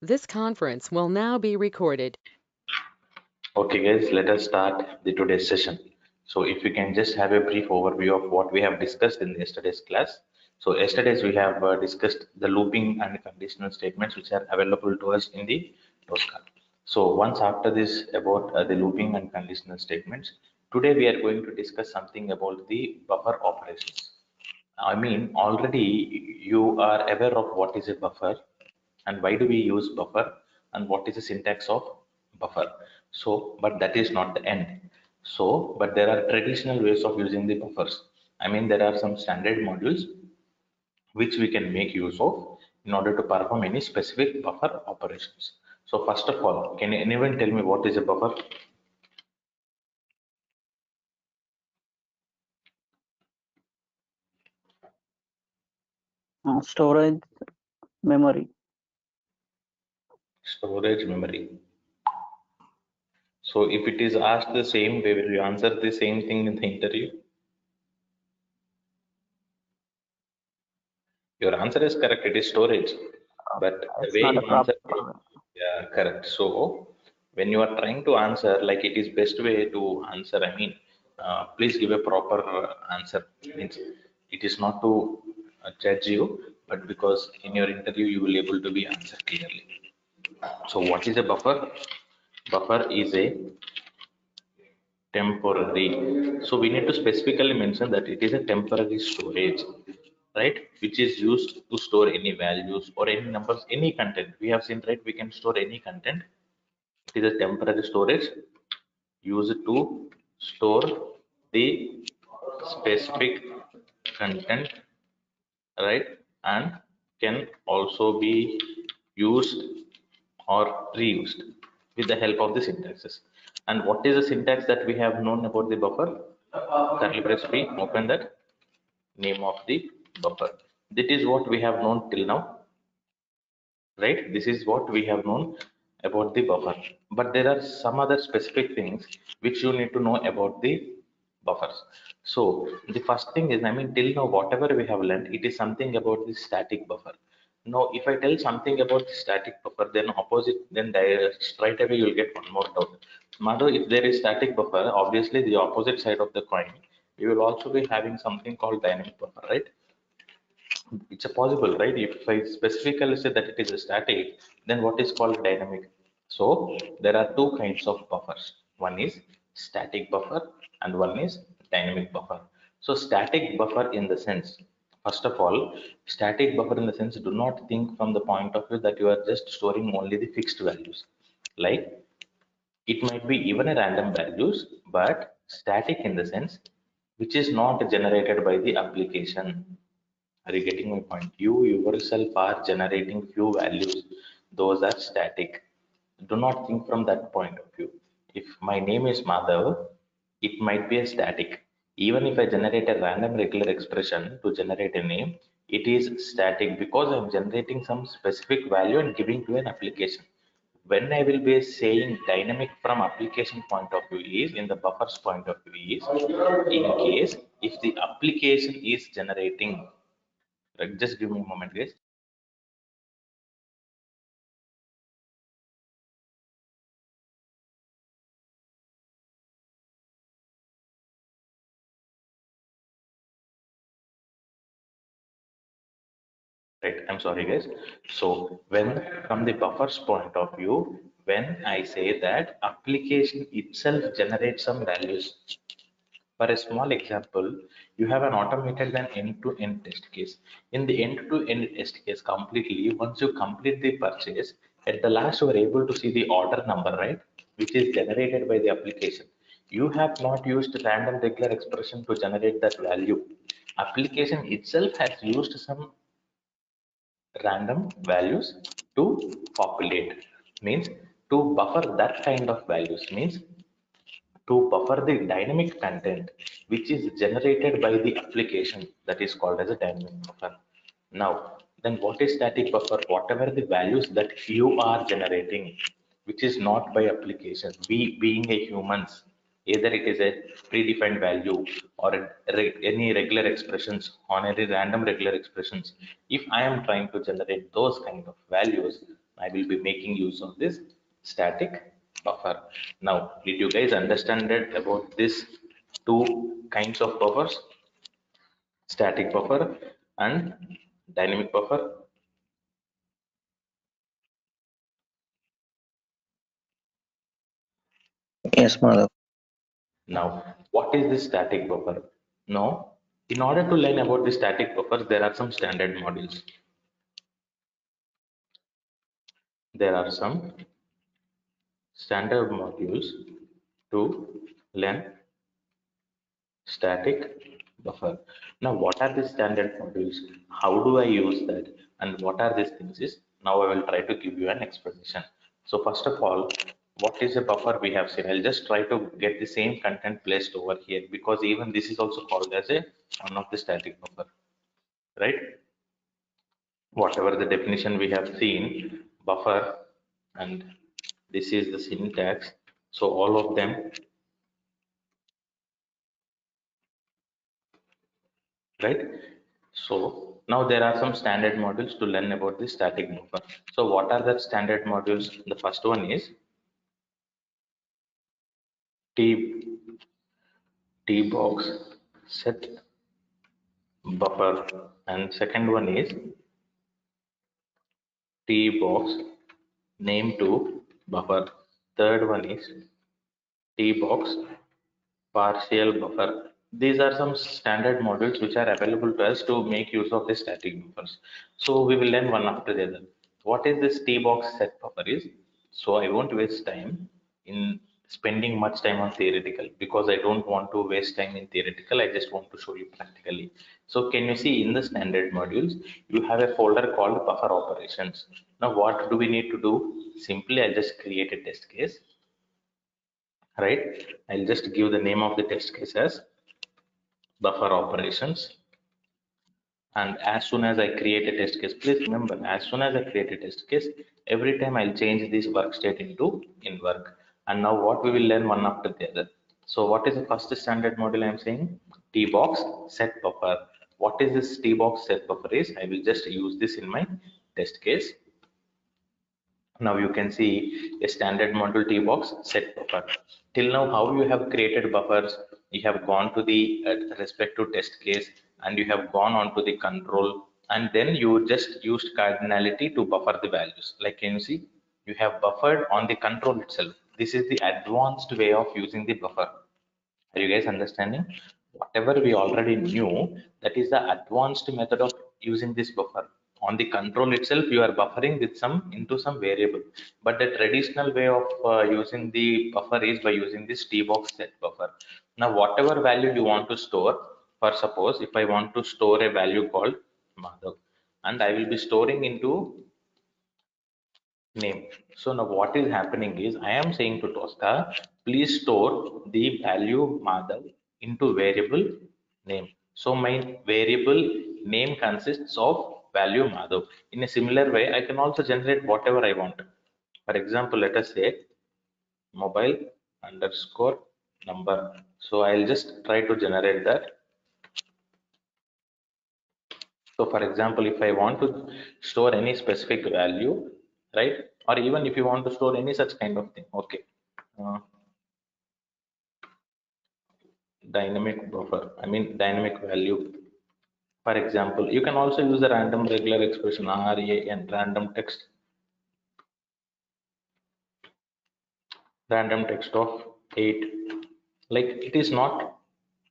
This conference will now be recorded. Okay guys, let us start the today's session. So if we can just have a brief overview of what we have discussed in yesterday's class. So yesterday's we have discussed the looping and conditional statements which are available to us in the postcard. So once after this about the looping and conditional statements, today we are going to discuss something about the buffer operations. I mean, already you are aware of what is a buffer and why do we use buffer and what is the syntax of buffer. So, but that is not the end. So, but there are traditional ways of using the buffers. I mean, there are some standard modules which we can make use of in order to perform any specific buffer operations. So, first of all, can anyone tell me what is a buffer? Storage memory. Storage memory. So if it is asked the same way, will you answer the same thing in the interview? Your answer is correct, it is storage. But the It's way not a you answer, problem. yeah, correct. So when you are trying to answer, like it is best way to answer, I mean, please give a proper answer. Means it is not to judge you, but because in your interview you will able to be answered clearly. So what is a buffer? Buffer is a temporary. So we need to specifically mention that it is a temporary storage, right? Which is used to store any values or any numbers, any content. We have seen, right? We can store any content. It is a temporary storage used to store the specific content, right? And can also be used or reused with the help of the syntaxes. And what is the syntax that we have known about the buffer? Curly brace B, open that, name of the buffer. That is what we have known till now, right? This is what we have known about the buffer. But there are some other specific things which you need to know about the buffers. So the first thing is, I mean, till now, whatever we have learned, it is something about the static buffer. Now, if I tell something about the static buffer, then opposite, then straight away you'll get one more doubt. Madhu, if there is static buffer, obviously the opposite side of the coin, you will also be having something called dynamic buffer, right? It's a possible, right? If I specifically say that it is a static, then what is called dynamic? So there are two kinds of buffers. One is static buffer and one is dynamic buffer. So static buffer in the sense, first of all, static buffer in the sense, do not think from the point of view that you are just storing only the fixed values. Like it might be even a random values, but static in the sense which is not generated by the application. Are you getting my point? You yourself are generating few values. Those are static. Do not think from that point of view. If my name is Madhav, it might be a static. Even if I generate a random regular expression to generate a name, it is static because I'm generating some specific value and giving to an application. When I will be saying dynamic from application point of view is in the buffers point of view is in case if the application is generating, like, just give me a moment, guys. Right, I'm sorry, guys. So when from the buffer's point of view, when I say that application itself generates some values. For a small example, you have an automated and end-to-end test case. In the end-to-end test case, completely, once you complete the purchase, at the last you are able to see the order number, right, which is generated by the application. You have not used random regular expression to generate that value. Application itself has used some random values to populate, means to buffer that kind of values, means to buffer the dynamic content which is generated by the application, that is called as a dynamic buffer. Now then what is static buffer? Whatever the values that you are generating which is not by application, we being a humans, either it is a predefined value or any regular expressions on any random regular expressions, if I am trying to generate those kind of values, I will be making use of this static buffer. Now, did you guys understand it about this two kinds of buffers, static buffer and dynamic buffer? Yes, Madhav. Now, what is this static buffer? Now, in order to learn about the static buffers, there are some standard modules. There are some standard modules to learn static buffer. Now, what are the standard modules? How do I use that? And what are these things is? Now I will try to give you an explanation. So first of all, what is a buffer we have seen? I'll just try to get the same content placed over here because even this is also called as a one of the static buffer, right? Whatever the definition we have seen, buffer, and this is the syntax. So all of them, right? So now there are some standard modules to learn about the static buffer. So what are the standard modules? The first one is T box set buffer, and second one is T box name to buffer. Third one is T box partial buffer. These are some standard modules which are available to us to make use of the static buffers. So we will learn one after the other. What is this T-box set buffer is? So I won't waste time in spending much time on theoretical because I don't want to waste time in theoretical. I just want to show you practically. So can you see in the standard modules, you have a folder called buffer operations. Now what do we need to do? Simply I'll just create a test case, right? I'll just give the name of the test case as buffer operations. And as soon as I create a test case, please remember, as soon as I create a test case, every time I'll change this work state into in work. And now what we will learn one after the other. So what is the first standard module I'm saying? T-box set buffer. What is this T-box set buffer is? I will just use this in my test case. Now you can see a standard module T-box set buffer. Till now, how you have created buffers, you have gone to the respective test case and you have gone on to the control, and then you just used cardinality to buffer the values. Like can you see, you have buffered on the control itself. This is the advanced way of using the buffer. Are you guys understanding? Whatever we already knew, that is the advanced method of using this buffer. On the control itself, you are buffering with some into some variable. But the traditional way of using the buffer is by using this T-box set buffer. Now, whatever value you want to store, for suppose if I want to store a value called Madhav, and I will be storing into name. So now what is happening is I am saying to Tosca, please store the value Madhav into variable name. So my variable name consists of value Madhav. In a similar way, I can also generate whatever I want. For example, let us say mobile underscore number. So I'll just try to generate that. So for example, if I want to store any specific value, right? Or even if you want to store any such kind of thing, okay. Dynamic buffer, I mean dynamic value. For example, you can also use the random regular expression, RAN, random text of 8. Like it is not,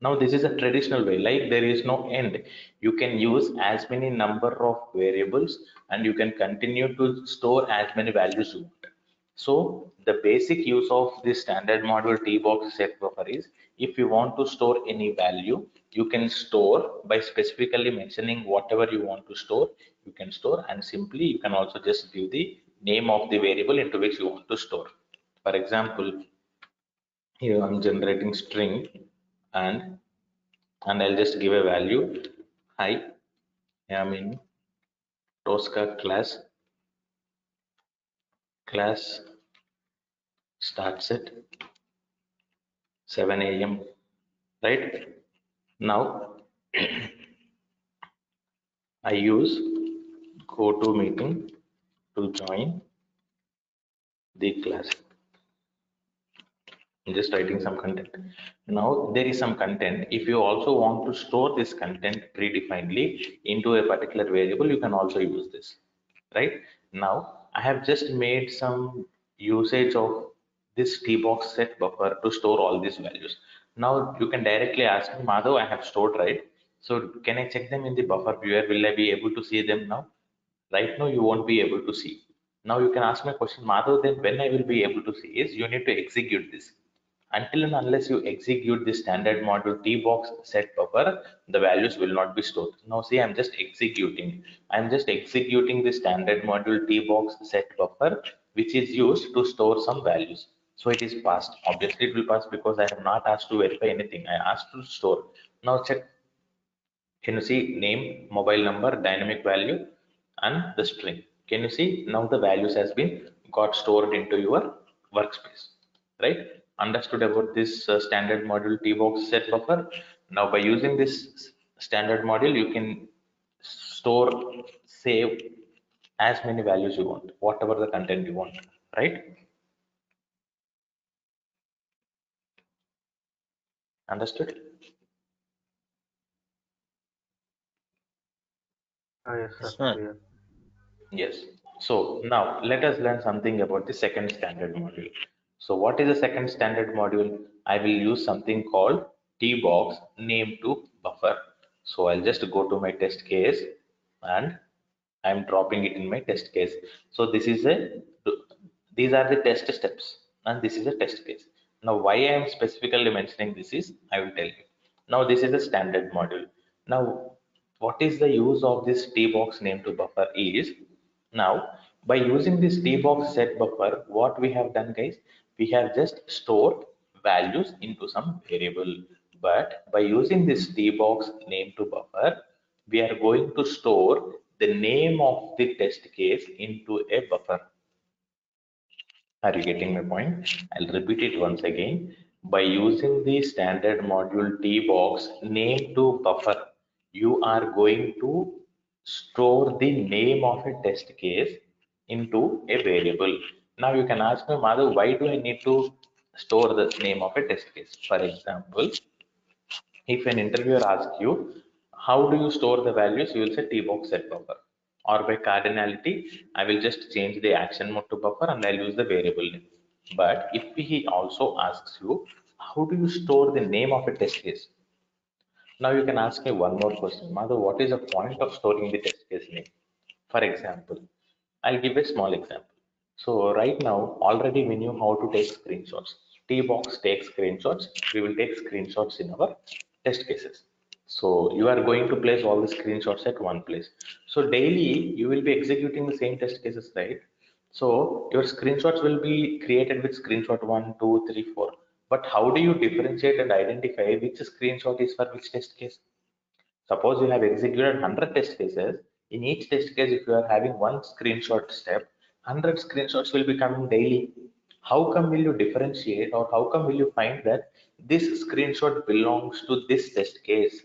now this is a traditional way, like there is no end. You can use as many number of variables and you can continue to store as many values you want. So the basic use of this standard module T-box set buffer is, if you want to store any value, you can store by specifically mentioning whatever you want to store, you can store, and simply you can also just give the name of the variable into which you want to store. For example, here I'm generating string, and I'll just give a value. Hi, I am in Tosca class starts at 7 a.m. Right now, I use GoToMeeting to join the class. I'm just writing some content. Now there is some content. If you also want to store this content predefinedly into a particular variable, you can also use this, right? Now I have just made some usage of this tbox set buffer to store all these values. Now you can directly ask me, Madhav, I have stored, right? So can I check them in the buffer viewer? Will I be able to see them now? Right now you won't be able to see. Now you can ask me a question, Madhav, then when I will be able to see is you need to execute this. Until and unless you execute the standard module tbox set buffer, the values will not be stored. Now see, I'm just executing. I'm just executing the standard module tbox set buffer, which is used to store some values. So it is passed. Obviously it will pass because I have not asked to verify anything. I asked to store. Now check. Can you see name, mobile number, dynamic value, and the string? Can you see now the values has been got stored into your workspace, right? Understood about this standard module tbox set buffer. Now by using this standard module, you can store, save as many values you want, whatever the content you want, right? Understood? Yes, sir. Yes, sir. Clear. Yes. So now let us learn something about the second standard module. So what is the second standard module? I will use something called tbox name to buffer. So I'll just go to my test case and I'm dropping it in my test case. So these are the test steps and this is a test case. Now why I am specifically mentioning this is I will tell you. Now this is a standard module. Now what is the use of this tbox name to buffer is now by using this tbox set buffer, what we have done guys, we have just stored values into some variable. But by using this tbox name to buffer, we are going to store the name of the test case into a buffer. Are you getting my point? I'll repeat it once again. By using the standard module tbox name to buffer, you are going to store the name of a test case into a variable. Now you can ask me, Madhav, why do I need to store the name of a test case? For example, if an interviewer asks you, how do you store the values? You will say tbox set buffer. Or by cardinality, I will just change the action mode to buffer and I'll use the variable name. But if he also asks you, how do you store the name of a test case? Now you can ask me one more question. Madhav, what is the point of storing the test case name? For example, I'll give a small example. So right now, already we knew how to take screenshots. Tbox takes screenshots. We will take screenshots in our test cases. So you are going to place all the screenshots at one place. So daily you will be executing the same test cases, right? So your screenshots will be created with screenshot 1, 2, 3, 4. But how do you differentiate and identify which screenshot is for which test case? Suppose you have executed 100 test cases. In each test case, if you are having one screenshot step, 100 screenshots will be coming daily. How come will you differentiate or how come will you find that this screenshot belongs to this test case?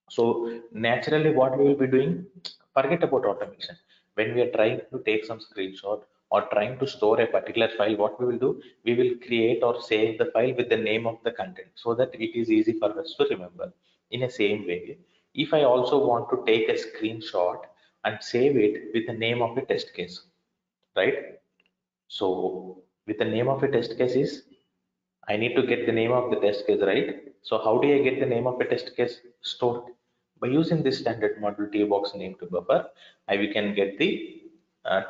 So naturally what we will be doing, forget about automation. When we are trying to take some screenshot or trying to store a particular file, what we will do, we will create or save the file with the name of the content so that it is easy for us to remember. In a same way, if I also want to take a screenshot and save it with the name of a test case, right? So with the name of a test case is I need to get the name of the test case, right? So how do I get the name of a test case stored? By using this standard module tbox name to buffer, we can get the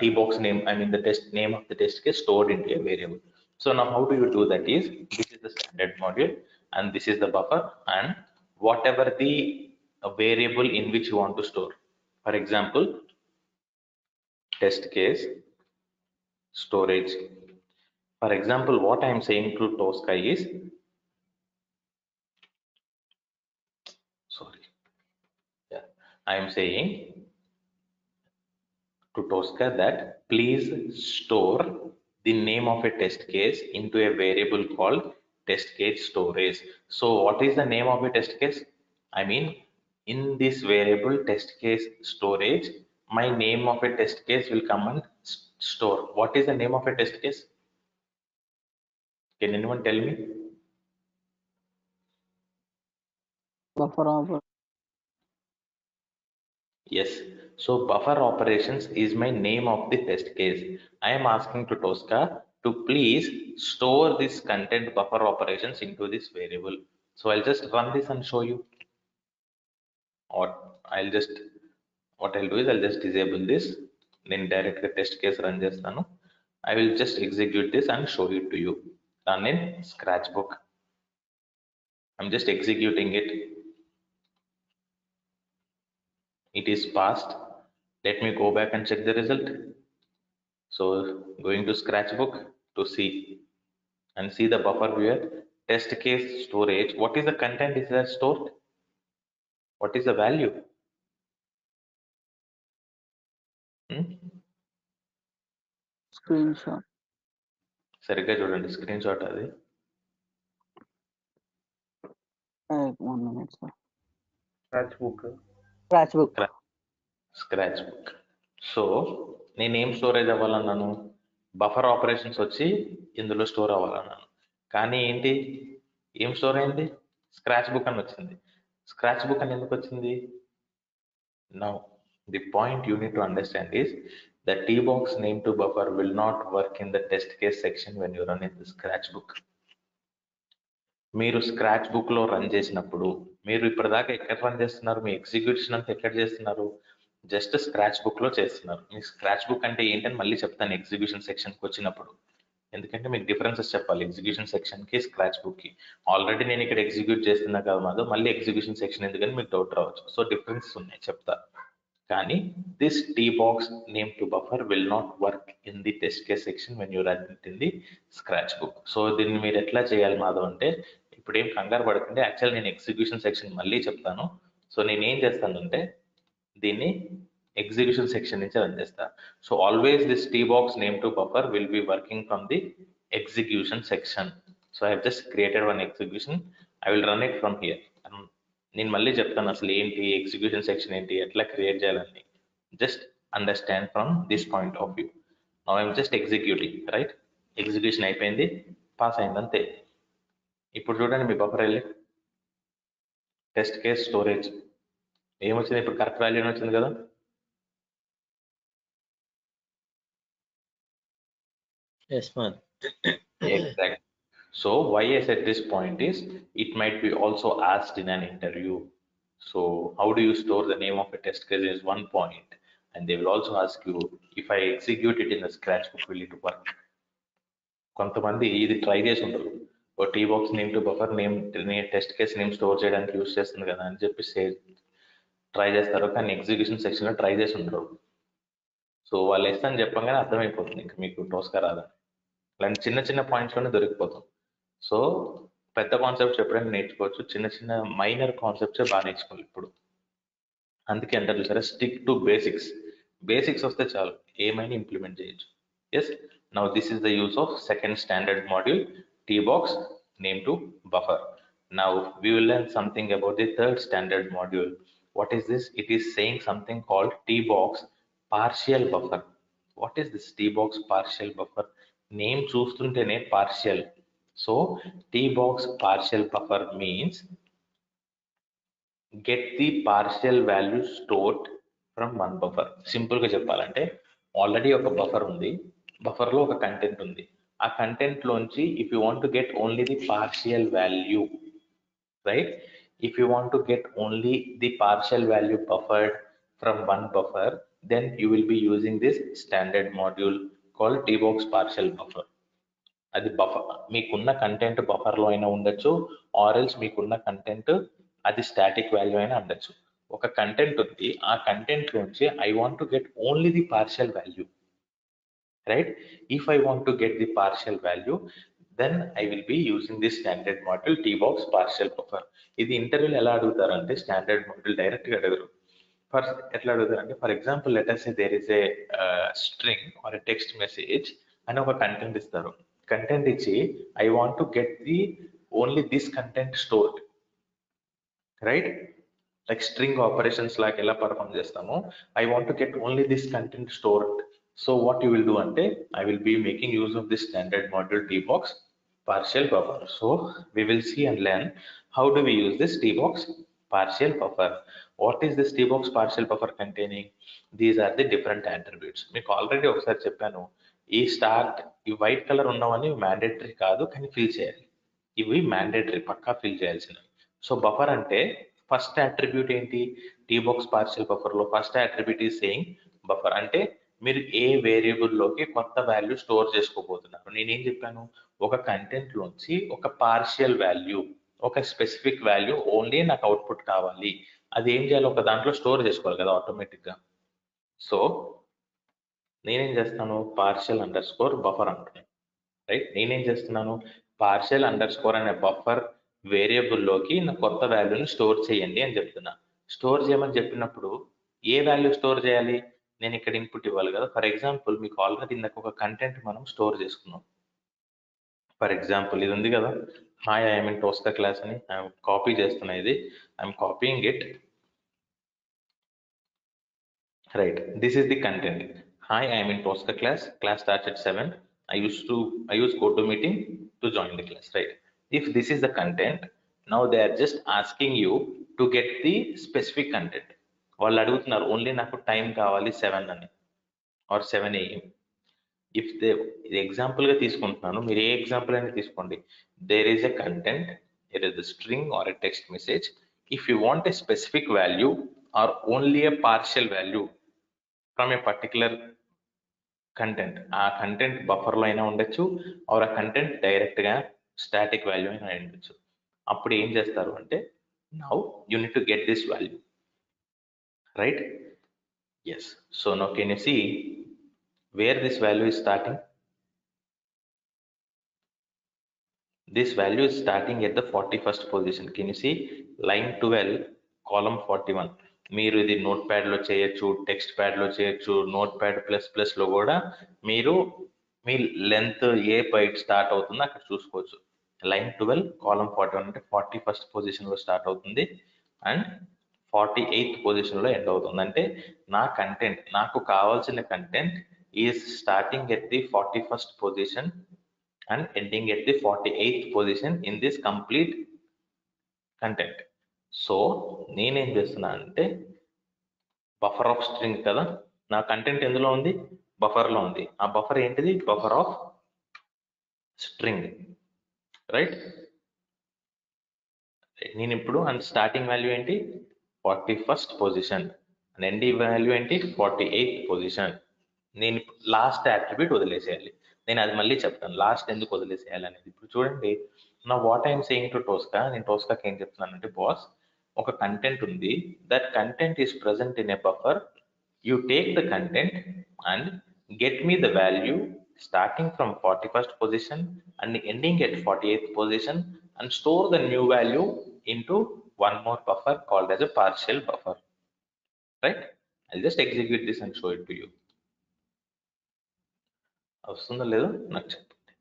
tbox name, I mean the test name of the test case stored into a variable. So now how do you do that is, this is the standard module and this is the buffer and whatever the variable in which you want to store. For example, test case storage. For example, what I am saying to Tosca is, sorry, yeah, I am saying to Tosca that please store the name of a test case into a variable called test case storage. So what is the name of a test case? I mean, in this variable test case storage, my name of a test case will come and store. What is the name of a test case? Can anyone tell me? Buffer operation. Yes. So buffer operations is my name of the test case. I am asking to Tosca to please store this content buffer operations into this variable. So I'll just run this and show you. Or what I'll do is I'll just disable this. Then direct the test case run chestanu. I will just execute this and show it to you. Run in Scratchbook. I'm just executing it. It is passed. Let me go back and check the result. So going to Scratchbook to see and see the buffer viewer, test case storage. What is the content is that stored? What is the value? Screenshot. సరిగ్గా చూడండి screen shot అది. 1 minute, sir. Scratchbook. Scratchbook. So నేను ఏం storage అవ్వాలన్నాను, buffer operations వచ్చి ఇందులో store అవ్వాలన్నాను. కానీ ఏంటి, ఏం స్టోర్ అయింది? స్క్రాచ్ బుక్ అని వచ్చింది. స్క్రాచ్ బుక్ అని ఎందుకు వచ్చింది? Now the point you need to understand is the tbox name to buffer will not work in the test case section when you run in the scratch book. మీరు scratch book లో run చేసినప్పుడు మీరు ఇప్పటిదాకా ఎక్కడ run చేస్తున్నారు? మీ execution అంతా ఎక్కడ చేస్తున్నారు? జస్ట్ స్క్రాచ్ బుక్ లో చేస్తున్నారు. మీ స్క్రాచ్ బుక్ అంటే ఏంటని మళ్ళీ చెప్తాను ఎగ్జిక్యూషన్ సెక్షన్ కి వచ్చినప్పుడు. ఎందుకంటే మీకు డిఫరెన్సెస్ చెప్పాలి ఎగ్జిక్యూషన్ సెక్షన్ కి స్క్రాచ్ బుక్ కి. ఆల్రెడీ నేను ఇక్కడ ఎగ్జిక్యూట్ చేస్తున్నా కదా మాధవ్, మళ్ళీ ఎగ్జిక్యూషన్ సెక్షన్ ఎందుకని మీకు డౌట్ రావచ్చు. సో డిఫరెన్సెస్ ఉన్నాయి చెప్తా. కానీ this tbox name to buffer will not work in the test case section when you run it in the scratch book. So దీన్ని మీరు ఎట్లా చేయాలి మాధవ్ అంటే, ఇప్పుడు ఏం కంగారు పడకండి. యాక్చువల్ నేను ఎగ్జిక్యూషన్ సెక్షన్ మళ్ళీ చెప్తాను. సో నేను ఏం చేస్తానంటే దీన్ని ఎగ్జిక్యూషన్ సెక్షన్ నుంచి రన్ చేస్తా. So always this tbox name to buffer will be working from the execution section. So I have just created one execution. I will run it from here. నేను మళ్ళీ చెప్తాను అసలు ఏంటి ఎగ్జిక్యూషన్ సెక్షన్ ఏంటి, ఎట్లా create చేయాలని. Just understand from this point of view. Now I'm just executing, right? Execution అయిపోయింది, pass అయింది, అంతే. ఇప్పుడు చూడండి మీ బఫర్ వెళ్ళి టెస్ట్ కేస్ స్టోరేజ్ ఏమొచ్చింది? ఇప్పుడు కరెక్ట్ వాల్యూ వచ్చింది కదా. Exactly. So why I said this point is it might be also asked in an interview. So how do you store the name of a test case is one point, and they will also ask you if I execute it in the scratch book will it work. కొంతమంది ఇది try చేసి ఉండరు. ఓ tbox name to buffer name test case name store చేయడానికి use చేస్తుంది కదా అని చెప్పి try చేస్తారు, కానీ ఎగ్జిక్యూషన్ సెక్షన్ లో ట్రై చేసి ఉండరు. సో వాళ్ళు అని చెప్పగానే అర్థమైపోతుంది ఇంకా మీకు టోస్కా రాదని. ఇలాంటి చిన్న చిన్న పాయింట్స్ లోనే దొరికిపోతాం. సో పెద్ద కాన్సెప్ట్స్ ఎప్పుడైనా నేర్చుకోవచ్చు, చిన్న చిన్న మైనర్ కాన్సెప్ట్సే బాగా నేర్చుకోవాలి ఇప్పుడు. అందుకే అంటారు చూసారా, స్టిక్ టు బేసిక్స్. బేసిక్స్ వస్తే చాలు, ఏమైనా ఇంప్లిమెంట్ చేయొచ్చు. Yes, now this is the use of second standard module tbox name to buffer. Now we will learn something about the third standard module. What is this? It is saying something called tbox partial buffer. What is this tbox partial buffer? Name చూస్తుంటేనే partial. So tbox partial buffer means get the partial value stored from one buffer. Simple గా చెప్పాలంటే already ఒక buffer ఉంది, buffer లో ఒక content ఉంది. ఆ content లోంచి if you want to get only the partial value, right? If you want to get only the partial value buffered from one buffer, then you will be using this standard module called tbox partial buffer. అది buffer మీకున్న content buffer లో అయినా ఉండొచ్చు, ఆర్ఎల్స్ మీకున్న content అది static value అయినా ఉండొచ్చు. ఒక కంటెంట్ ఉంది, ఆ కంటెంట్ లోంచి I want to get only the partial value, right? If I want to get the partial value, then I will be using this standard module tbox partial buffer. ఇది ఇంటర్వ్యూలో ఎలా అడుగుతారంటే standard module direct గా అడగరు. ఎట్లా అడుగుతారంటే, for example let us say there is a string or a text message అని ఒక content ఇస్తారు. కంటెంట్ ఇచ్చి I want to get the only this content stored, right? Like string operations లాగా ఎలా పర్ఫామ్ చేస్తామో I want to get only this content stored. So what you will do ante, I will be making use of this standard module tbox partial buffer. So we will see and learn how do we use this tbox partial buffer. What is this tbox partial buffer containing? These are the different attributes. మీకు already ఒకసారి చెప్పాను, ఈ start ఈ white colour ఉన్నవన్నీ mandatory కాదు కానీ fill చేయాలి. ఇవి మ్యాండేటరీ పక్కా ఫిల్ చేయాల్సినవి. సో బఫర్ అంటే ఫస్ట్ అట్రిబ్యూట్ ఏంటి? tbox partial buffer లో first attribute is saying buffer. అంటే మీరు ఏ వేరియబుల్ లోకి కొత్త వాల్యూ స్టోర్ చేసుకోబోతున్నారు. నేనేం చెప్పాను, ఒక కంటెంట్ లోంచి ఒక పార్షియల్ వాల్యూ, ఒక స్పెసిఫిక్ వాల్యూ ఓన్లీ నాకు అవుట్పుట్ కావాలి. అది ఏం చేయాలి, ఒక దాంట్లో స్టోర్ చేసుకోవాలి కదా ఆటోమేటిక్ గా. సో నేనేం చేస్తాను, పార్షియల్ అండర్ స్కోర్ బఫర్ అంటున్నాను, రైట్. నేనేం చేస్తున్నాను, పార్షియల్ అండర్ స్కోర్ అనే బఫర్ వేరియబుల్ లోకి నా కొత్త వాల్యూని స్టోర్ చేయండి అని చెప్తున్నా. స్టోర్ చేయమని చెప్పినప్పుడు ఏ వాల్యూ స్టోర్ చేయాలి, నేను ఇక్కడ ఇన్పుట్ ఇవ్వాలి కదా. ఫర్ ఎగ్జాంపుల్ మీకు ఆల్రెడీ ఇందాక ఒక కంటెంట్ మనం స్టోర్ చేసుకున్నాం. ఫర్ ఎగ్జాంపుల్ ఇది ఉంది కదా, హాయ్ ఐఎమ్ ఇన్ టోస్కా క్లాస్ అని కాపీ చేస్తున్నా. ఇది I'm copying it, right. This is the content. Hi I'm in టోస్కా class starts at 7. I use GoToMeeting to join the class, right? If this is the content, now they are just asking you to get the specific content. వాళ్ళు అడుగుతున్నారు only నాకు time కావాలి 7 అని or 7 AM. If they example గా తీసుకుంటున్నాను, మీరు ఏ example అయినా తీసుకోండి. There is a content, it is the string or a text message. If you want a specific value or only a partial value from a particular content, ఆ content buffer లో అయినా ఉండొచ్చు ఆర్ ఆ content direct గా static value అయినా ఉండొచ్చు. అప్పుడు ఏం చేస్తారు అంటే, now you need to get this value, right? Yes. So now can you see where this value is starting? This value is starting at the 41st position. Can you see line 12 column 41? మీరు ఇది note pad లో చేయొచ్చు, text pad లో చేయొచ్చు, note pad plus లో కూడా మీరు మీ length A byte start అవుతుందో అక్కడ చూసుకోవచ్చు. లైన్ 12 కాలమ్ 41 అంటే 41st పొజిషన్ లో స్టార్ట్ అవుతుంది అండ్ 48th పొజిషన్ లో ఎండ్ అవుతుంది. అంటే నా కంటెంట్, నాకు కావాల్సిన content is starting at the 41st position and ending at the 48th position in this complete content. So నేనేం చేస్తున్నా అంటే, బఫర్ ఆఫ్ స్ట్రింగ్ కదా, నా కంటెంట్ ఎందులో ఉంది, బఫర్ లో ఉంది. ఆ బఫర్ ఏంటిది, బఫర్ ఆఫ్ స్ట్రింగ్, రైట్. నేను ఇప్పుడు అండ్ స్టార్టింగ్ వాల్యూ ఏంటి 41st position and ending value ఏంటి 48th పొజిషన్. నేను లాస్ట్ అట్రిబ్యూట్ వదిలేసేయాలి. నేను అది మళ్ళీ చెప్తాను లాస్ట్ ఎందుకు వదిలేసేయాలి అనేది. ఇప్పుడు చూడండి, నా వాట్ ఐఎమ్ సేయింగ్ టు టోస్కా, నేను టోస్కాకి ఏం చెప్తున్నానంటే, బాస్ ఒక కంటెంట్ ఉంది, that content is present in a buffer, you take the content and get me the value starting from 41st position and ending at 48th position and store the new value into one more buffer called as a partial buffer, right? I'll just execute this and show it to you. వస్తుందో లేదో నాకు చెప్పండి.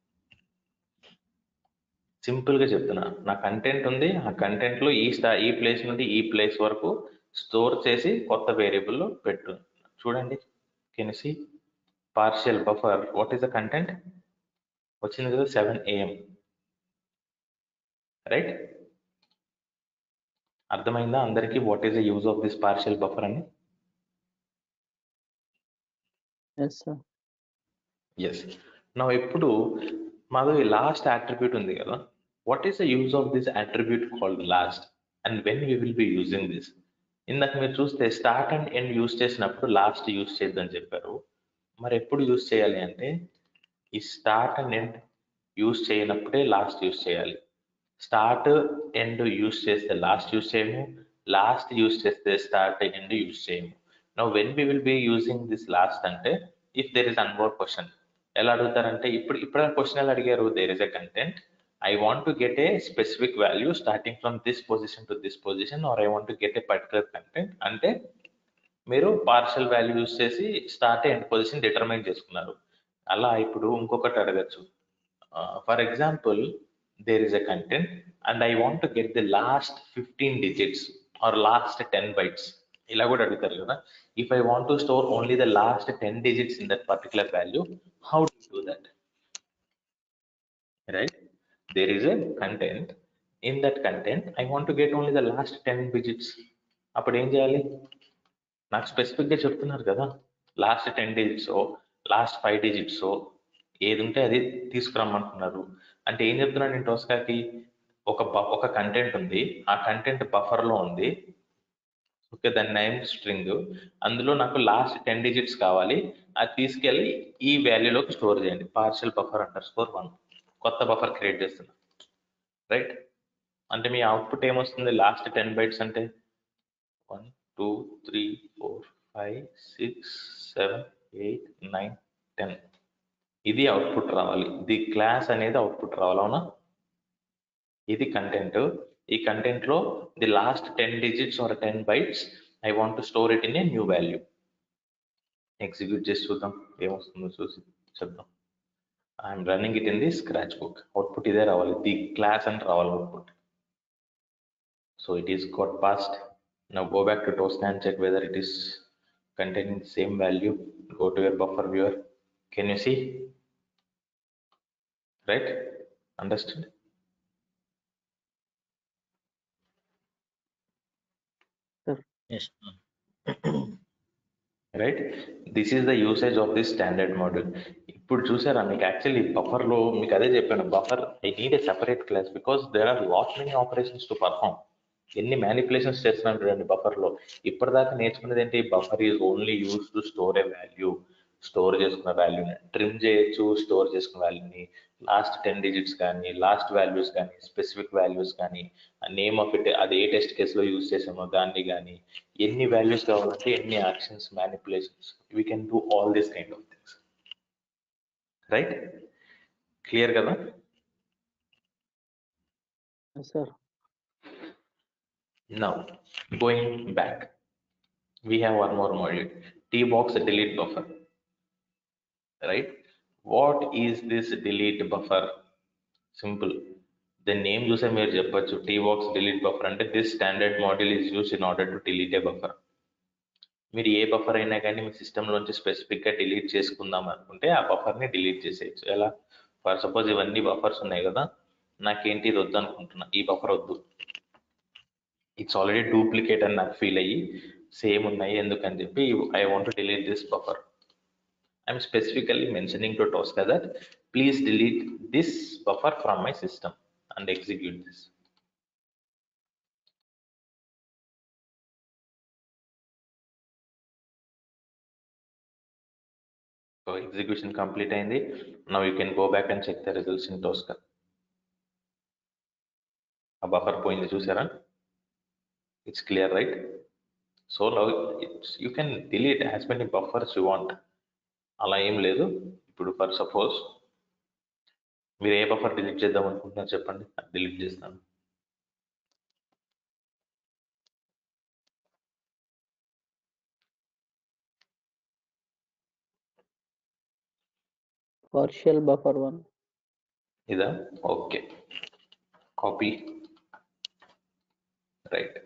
Simple గా చెప్తున్నా, నా content ఉంది, ఆ content లో ఈ ప్లేస్ నుండి ఈ ప్లేస్ వరకు స్టోర్ చేసి కొత్త వేరియబుల్ లో పెట్టు. చూడండి, can you see partial buffer, what is the content వచ్చింది కదా 7 AM, రైట్. అర్థమైందా అందరికి what is the use of this partial buffer అని? Yes, sir. ఎస్. నా ఇప్పుడు మాది లాస్ట్ అట్రిబ్యూట్ ఉంది కదా, what is the use of this attribute called last and when we will be using this? ఇందాక మీరు చూస్తే స్టార్ట్ అండ్ ఎండ్ యూజ్ చేసినప్పుడు లాస్ట్ యూజ్ చేద్దని చెప్పారు. మరి ఎప్పుడు యూజ్ చేయాలి అంటే, ఈ స్టార్ట్ అండ్ ఎండ్ యూజ్ చేయనప్పుడే లాస్ట్ యూజ్ చేయాలి. స్టార్ట్ ఎండ్ యూజ్ చేస్తే లాస్ట్ యూజ్ చేయము, లాస్ట్ యూజ్ చేస్తే స్టార్ట్ ఎండ్ యూజ్ చేయము. Now when we will be using this last అంటే, if there is onward question ఎలా అడుగుతారంటే, ఇప్పుడు క్వశ్చన్ ఎలా అడిగారు, there is a content, I want to get a specific value starting from this position to this position, or I want to get a particular content. అంటే మీరు partial value use చేసి start end position determine చేసుకున్నారు. అలా ఇప్పుడు ఇంకొకటి అడగచ్చు. For example, there is a content and I want to get the last 15 digits or last 10 bytes. ఇలా కూడా అడుగుతారు కదా, if I want to store only the last 10 digits in that particular value, how do you do that? Right, there is a content, in that content I want to get only the last 10 digits. అప్పుడు ఏం చేయాలి? నాకు స్పెసిఫిక్గా చెప్తున్నారు కదా, last 10 digits last 5 digits ఏది ఉంటే అది తీసుకురమ్మంటున్నారు. అంటే ఏం చెప్తున్నాను నేను టోస్కాకి, ఒక కంటెంట్ ఉంది, ఆ కంటెంట్ బఫర్లో ఉంది, ఓకే, దాని నేమ్ స్ట్రింగ్, అందులో నాకు లాస్ట్ 10 digits కావాలి, అది తీసుకెళ్ళి ఈ వాల్యూలోకి స్టోర్ చేయండి, పార్షియల్ బఫర్ _1, కొత్త బఫర్ క్రియేట్ చేస్తున్నా. రైట్, అంటే మీ అవుట్పుట్ ఏమొస్తుంది, లాస్ట్ 10 bytes అంటే 1 2 3 4 5 6 7 8 9 10, ఇది అవుట్పుట్ రావాలి, ఇది క్లాస్ అనేది అవుట్పుట్ రావాలి, అవునా? ఇది కంటెంట్, ఈ కంటెంట్ లో the last 10 digits or 10 bytes I want to store it in a new value. Execute చేసి చూద్దాం ఏమొస్తుందో చూసి చెప్దాం. I'm running it in the scratch book, output ఇదే రావాలి, ది క్లాస్ అని రావాలి output. So it is got passed. Now go back to Tosca and check whether it is containing the same value. Go to your buffer viewer. Can you see? Right? Understood? Yes. Right? This is the usage of this standard module. ఇప్పుడు చూసారా మీకు actually బఫర్లో మీకు అదే చెప్పాను, buffer I need a separate class because there are lot many operations to perform. ఎన్ని manipulations చేస్తున్నాం చూడండి బఫర్లో. ఇప్పటిదాకా నేర్చుకున్నది ఏంటి, buffer is only use to store a value, store చేసుకున్న వాల్యూని ట్రిమ్ చేయొచ్చు, స్టోర్ చేసుకున్న వాల్యూని, లాస్ట్ 10 digits కానీ, లాస్ట్ వాల్యూస్ కానీ, స్పెసిఫిక్ వాల్యూస్ కానీ, నేమ్ ఆఫ్ ఇట్, అది ఏ టెస్ట్ కేసులో యూజ్ చేసామో దాన్ని కానీ, ఎన్ని వాల్యూస్ కావాలంటే ఎన్ని actions, manipulations, we can do all this kind of things. Right, clear కదా? Yes, sir. Now going back, we have one more module, tbox delete buffer. Right, what is this delete buffer? Simple, the name చూసే మీరు చెప్పొచ్చు, tbox delete buffer అంటే this standard module is used in order to delete a buffer. మీరు ఏ buffer అయినా కానీ మీ సిస్టంలోంచి స్పెసిఫిక్గా delete చేసుకుందాం అనుకుంటే ఆ బఫర్ని డిలీట్ చేసేయచ్చు. ఎలా, ఫర్ సపోజ్ ఇవన్నీ బఫర్స్ ఉన్నాయి కదా, నాకేంటి ఇది వద్దు అనుకుంటున్నా, ఈ బఫర్ వద్దు, ఇట్స్ ఆల్రెడీ డూప్లికేట్ అని నాకు ఫీల్ అయ్యి సేమ్ ఉన్నాయి ఎందుకని చెప్పి I want to delete this buffer. I'm specifically mentioning to Tosca that please delete this buffer from my system and execute this. So execution complete అయింది. Now you can go back and check the results in Tosca. ఆ buffer పోయింది చూసారా? It's clear, right? So now you can delete as many buffers you want. అలా ఏం లేదు. ఇప్పుడు for suppose మీరు ఏ buffer delete చేద్దాం అనుకుంటున్నారు చెప్పండి, డిలీట్ చేస్తాను. Partial buffer 1. ఇదా? Okay, copy. రైట్,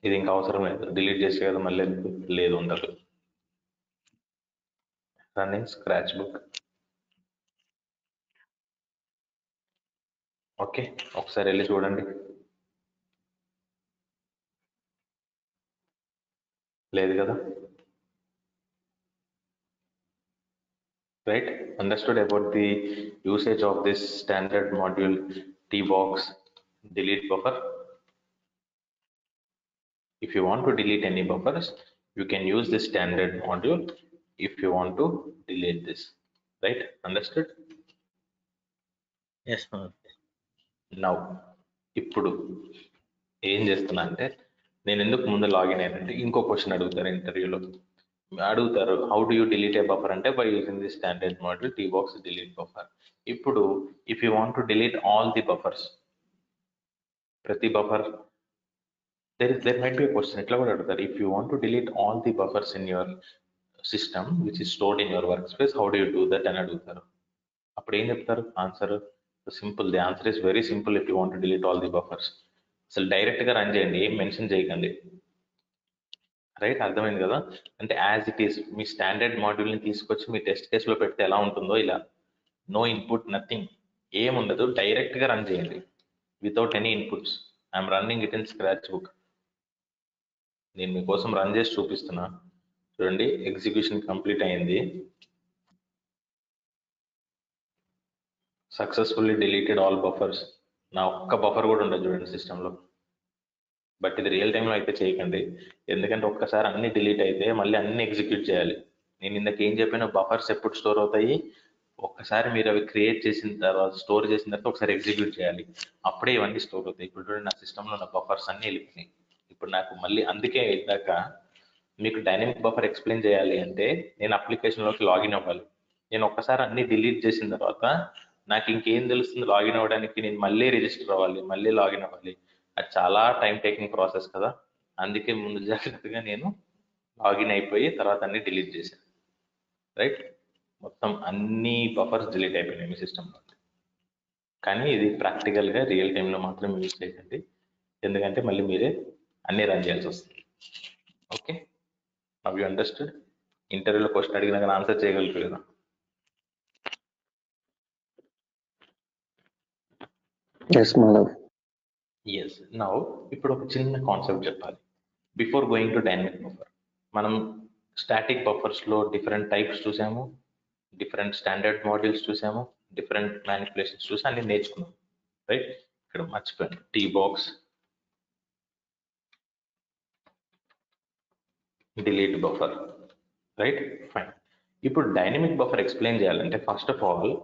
ఇది ఇంకా అవసరం లేదు, డిలీట్ చేసే కదా మళ్ళీ లేదు, ఉండదు. Running scratch book. ఓకే, ఒకసారి వెళ్ళి చూడండి. లేదు కదా? Right, understood about the usage of this standard module tbox delete buffer. If you want to delete any buffers, you can use this standard module if you want to delete this. Right, understood? Yes, sir. Now ఇప్పుడు ఏం చేస్తున్నా అంటే, నేను ఎందుకు ముందు login అయ్యానంటే ఇంకో question అడుగుతారు ఇంటర్వ్యూలో, అడుగుతారు how do you delete a buffer అంటే by using the standard model tbox delete buffer. ఇప్పుడు if you want to delete all the buffers, ప్రతి buffer, there might be a question ఎట్లా కూడా అడుగుతారు, if you want to delete all the buffers in your system which is stored in your work space, how do you do that అని అడుగుతారు. అప్పుడు ఏం చెప్తారు answer? Simple, the answer is very simple. If you want to delete all the buffers, అసలు direct గా run చేయండి, ఏం mention చేయకండి. రైట్, అర్థమైంది కదా. అంటే యాజ్ ఇట్ ఈస్ మీ స్టాండర్డ్ మాడ్యూల్ని తీసుకొచ్చి మీ టెస్ట్ కేసులో పెడితే ఎలా ఉంటుందో ఇలా, నో ఇన్పుట్ నథింగ్, ఏముండదు, డైరెక్ట్గా రన్ చేయండి without any inputs. I'm running it in scratch book. నేను మీకోసం రన్ చేసి చూపిస్తున్నా చూడండి. ఎగ్జిక్యూషన్ కంప్లీట్ అయింది, సక్సెస్ఫుల్లీ డిలీటెడ్ ఆల్ బఫర్స్. నా ఒక్క బఫర్ కూడా ఉండదు చూడండి సిస్టంలో. బట్ ఇది రియల్ టైంలో అయితే చేయకండి, ఎందుకంటే ఒక్కసారి అన్ని డిలీట్ అయితే మళ్ళీ అన్ని ఎగ్జిక్యూట్ చేయాలి. నేను ఇందాక ఏం చెప్పిన బఫర్స్ ఎప్పుడు స్టోర్ అవుతాయి, ఒక్కసారి మీరు అవి క్రియేట్ చేసిన తర్వాత, స్టోర్ చేసిన తర్వాత ఒకసారి ఎగ్జిక్యూట్ చేయాలి, అప్పుడే ఇవన్నీ స్టోర్ అవుతాయి. ఇప్పుడు చూడండి నా సిస్టంలో నా బఫర్స్ అన్ని వెళ్ళిపోయినాయి. ఇప్పుడు నాకు మళ్ళీ అందుకే ఇందాక మీకు డైనమిక్ బఫర్ ఎక్స్ప్లెయిన్ చేయాలి అంటే నేను అప్లికేషన్లోకి లాగిన్ అవ్వాలి. నేను ఒక్కసారి అన్ని డిలీట్ చేసిన తర్వాత నాకు ఇంకేం తెలుస్తుంది లాగిన్ అవ్వడానికి, నేను మళ్ళీ రిజిస్టర్ అవ్వాలి, మళ్ళీ లాగిన్ అవ్వాలి. అది చాలా టైం టేకింగ్ ప్రాసెస్ కదా. అందుకే ముందు జాగ్రత్తగా నేను లాగిన్ అయిపోయి తర్వాత అన్ని డిలీట్ చేశాను. రైట్, మొత్తం అన్ని బఫర్స్ డిలీట్ అయిపోయినాయి మీ సిస్టంలో. కానీ ఇది ప్రాక్టికల్గా రియల్ టైంలో మాత్రం యూజ్ చేయకండి, ఎందుకంటే మళ్ళీ మీరే అన్ని రన్ చేయాల్సి వస్తుంది. Okay, now you understood. ఇంటర్వ్యూలో క్వశ్చన్ అడిగినా కానీ ఆన్సర్ చేయగలుగుతారు కదా. Yes madam. ఎస్, నౌ ఇప్పుడు ఒక చిన్న కాన్సెప్ట్ చెప్పాలి before going to dynamic buffer. మనం స్టాటిక్ బఫర్స్లో డిఫరెంట్ టైప్స్ చూసాము, డిఫరెంట్ స్టాండర్డ్ మాడ్యూల్స్ చూసాము, డిఫరెంట్ మ్యానిపులేషన్స్ చూసి అన్ని నేర్చుకున్నాం. రైట్, ఇక్కడ మర్చిపోయాను T box, delete buffer. Right, fine. ఇప్పుడు డైనమిక్ బఫర్ ఎక్స్ప్లెయిన్ చేయాలంటే ఫస్ట్ ఆఫ్ ఆల్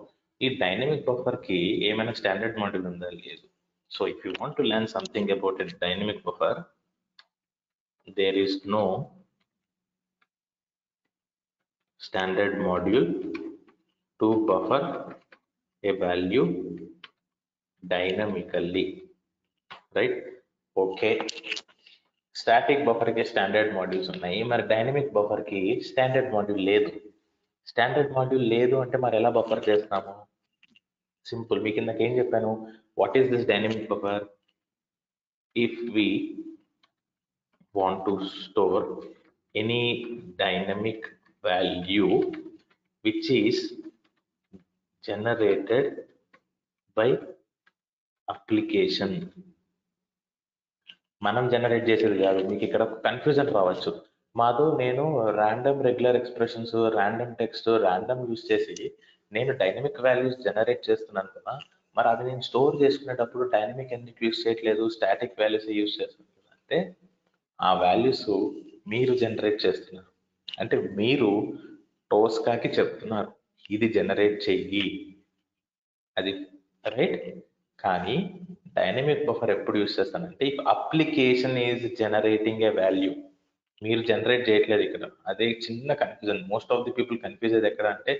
ఈ డైనమిక్ బఫర్కి ఏమైనా స్టాండర్డ్ మాడ్యూల్ ఉందా, లేదు. So if you want to learn something about a dynamic buffer, there is no standard module to buffer a value dynamically. Right, okay. Static buffer కి standard modules ఉన్నాయి, మరి dynamic buffer కి standard module లేదు. Standard module లేదు అంటే మరి ఎలా buffer చేస్తాము? సింపుల్, మీకు ఇందాక ఏం చెప్పాను, what is this dynamic buffer? If we want to store any dynamic value which is generated by application. మనం జనరేట్ చేసేది కాదు. మీకు ఇక్కడ కన్ఫ్యూజన్ రావచ్చు, మాధు నేను random regular expressions, random text, random use చేసి నేను డైనమిక్ వాల్యూస్ జనరేట్ చేస్తున్నాను కదా, మరి అది నేను స్టోర్ చేసుకునేటప్పుడు డైనమిక్ ఎందుకు యూస్ చేయట్లేదు, స్టాటిక్ వాల్యూస్ యూస్ చేస్తున్నాను కదా అంటే, ఆ వాల్యూస్ మీరు జనరేట్ చేస్తున్నారు. అంటే మీరు టోస్కాకి చెప్తున్నారు ఇది జనరేట్ చెయ్యి, అది రైట్. కానీ డైనమిక్ బఫర్ ఎప్పుడు యూస్ చేస్తానంటే if application is generating A value, మీరు జనరేట్ చేయట్లేదు ఇక్కడ. అదే చిన్న confusion, most of the people confuse అయ్యేది ఎక్కడ అంటే,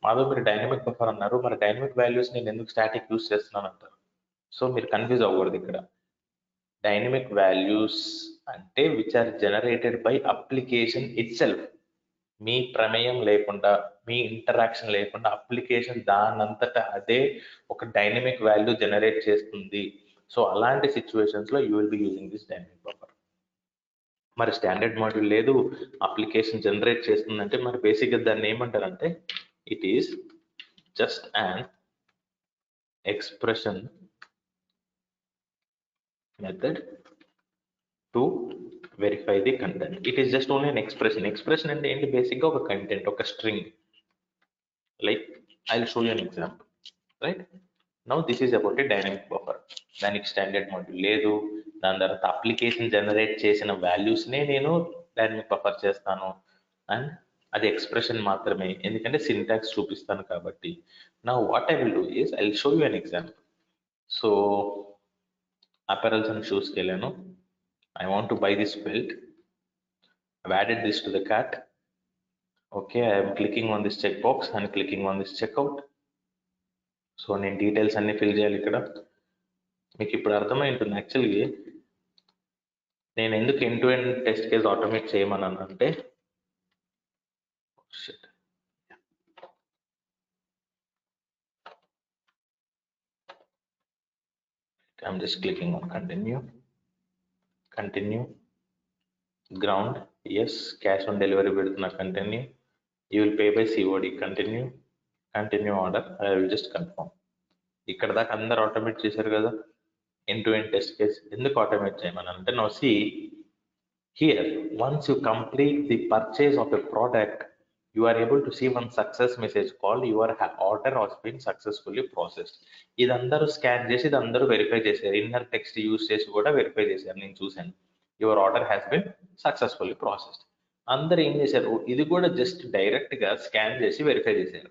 మాధవ్ మీరు డైనమిక్ బఫర్ అన్నారు, మరి డైనమిక్ వాల్యూస్ నేను ఎందుకు స్టాటిక్ యూస్ చేస్తున్నాను అంటారు. సో మీరు కన్ఫ్యూజ్ అవ్వకూడదు ఇక్కడ. డైనమిక్ వాల్యూస్ అంటే which are generated by application itself. మీ ప్రమేయం లేకుండా, మీ ఇంటరాక్షన్ లేకుండా అప్లికేషన్ దానంతటా అదే ఒక డైనమిక్ వాల్యూ జనరేట్ చేస్తుంది. సో అలాంటి సిచ్యువేషన్స్ లో you will be using this dynamic buffer. మరి స్టాండర్డ్ మాడ్యూల్ లేదు, అప్లికేషన్ జనరేట్ చేస్తుందంటే మరి బేసిక్గా దాన్ని ఏమంటారంటే it is just an expression method to verify the content. It is just only an expression. Expression అంటే ఏంటి, బేసిక్ గా ఒక కంటెంట్, ఒక string. Like I will show you an example. Right, now this is about a dynamic buffer. దానికి standard module లేదు, దాని తర్వాత application generate చేసిన వాల్యూస్ నే నేను డైనమిక్ బఫర్ చేస్తాను, అండ్ అది ఎక్స్ప్రెషన్ మాత్రమే, ఎందుకంటే సింటాక్స్ చూపిస్తాను కాబట్టి. Now what I will do is I will show you an example. So apparels and షూస్కి వెళ్ళాను. I want to buy this belt. I've added this to the cart. Okay, I am clicking on this checkbox and clicking on this checkout. So నేను details అన్ని fill చేయాలి ఇక్కడ. మీకు ఇప్పుడు అర్థమై ఉంటుంది యాక్చువల్లీ నేను ఎందుకు end to end test case automate చేయమన్నాను అంటే, I'm just clicking on continue, ground, yes cash on delivery పెడుతున్నా, continue. You will pay by COD, continue. Continue order, I will just confirm. ఇక్కడ దాకా అందరు ఆటోమేట్ చేశారు కదా. End to end test case ఎందుకు automate చేయమని అంటే, now see here, once you complete the purchase of a product, you are able to see one success message called your order has been successfully processed. ఇది అందరూ scan చేసి ఇది అందరూ verify చేశారు, inner text use చేసి కూడా verify చేశారు, నేను చూశాను. Your order has been successfully processed. అందరూ ఏం చేశారు, ఇది కూడా జస్ట్ డైరెక్ట్ గా స్కాన్ చేసి వెరిఫై చేశారు.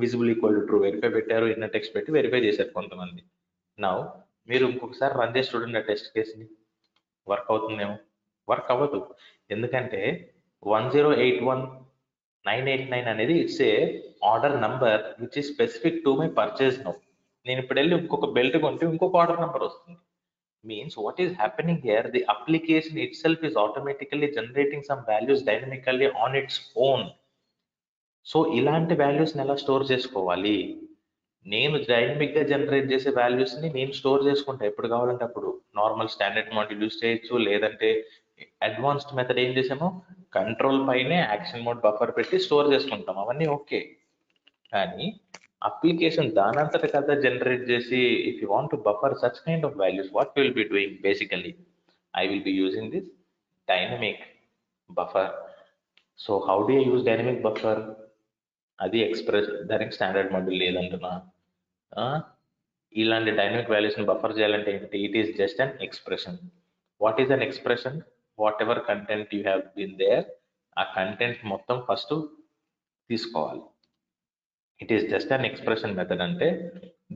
Visible equal to true verify పెట్టారు, ఇన్నర్ టెక్స్ట్ పెట్టి వెరిఫై చేశారు కొంతమంది. నౌ మీరు ఇంకొకసారి రన్ చేసి చూడండి ఆ టెస్ట్ కేసుని, వర్క్ అవుతుందేమో. వర్క్ అవ్వదు, ఎందుకంటే 1081989 అనేది it's a order number which is specific to my purchase now. నేను ఇప్పుడు వెళ్ళి ఇంకొక బెల్ట్ కొంటే ఇంకొక ఆర్డర్ నంబర్ వస్తుంది. Means what is happening here, the application it self is automatically generating some values dynamically on its own. So ఇలాంటి వాల్యూస్ని ఎలా స్టోర్ చేసుకోవాలి, నేను డైనమిక్ గా జనరేట్ చేసే వాల్యూస్ ని నేను స్టోర్ చేసుకుంటా ఎప్పుడు కావాలంటే అప్పుడు. నార్మల్ స్టాండర్డ్ మాడ్యూల్ యూజ్ చేయొచ్చు, లేదంటే అడ్వాన్స్డ్ మెథడ్ ఏం చేసాము, కంట్రోల్ పైనే యాక్షన్ మోడ్ బఫర్ పెట్టి స్టోర్ చేసుకుంటాం, అవన్నీ ఓకే. కానీ అప్లికేషన్ దానంతట కదా జనరేట్ చేసి, if you want to buffer such kind of values, what will be doing basically, I will be using this dynamic buffer. So how do you use dynamic buffer, అది express, దానికి standard module లేదంటున్నా. ఇలాంటి dynamic values ని buffer చేయాలంటే ఏంటి, it is just an expression. What is an expression, what ever content you have been there, ఆ content మొత్తం first తీసుకోవాలి. It is just an expression method అంటే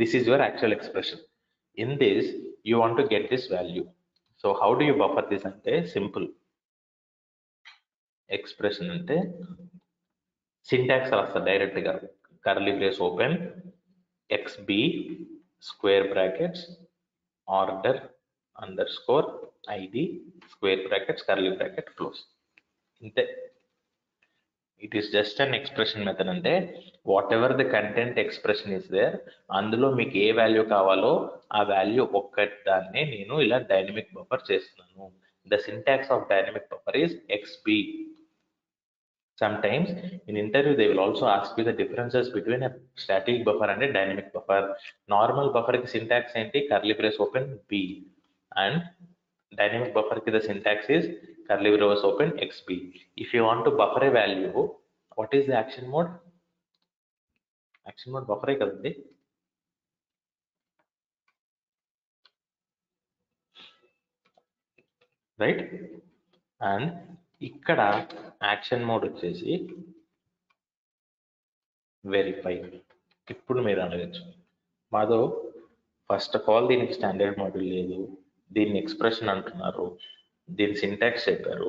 this is your actual expression, in this you want to get this value. So how do you buffer this అంటే simple. Expression అంటే syntax రాస్తా direct గా, curly brace open xb square brackets order underscore id square brackets curly bracket close, ఇంతే. It is just an expression method అంటే whatever the content expression is there, అందులో మీకు ఏ value కావాలో ఆ value ఒక్కటి దాన్నే నేను ఇలా డైనమిక్ బఫర్ చేస్తున్నాను. The syntax of dynamic buffer is xb. Sometimes in interview they will also ask you the differences between a static buffer and a dynamic buffer. Normal buffer ki syntax enti, curly brace open b, and dynamic buffer ki the syntax is curly brace open xb. If you want to buffer a value, what is the action mode? Action mode buffer kadandi, right? And ఇక్కడ action mode వచ్చేసి verify. ఇప్పుడు మీరు అడగచ్చు, Madhav first of all దీనికి standard module లేదు, దీన్ని expression అంటున్నారు, దీని సింటాక్స్ చెప్పారు,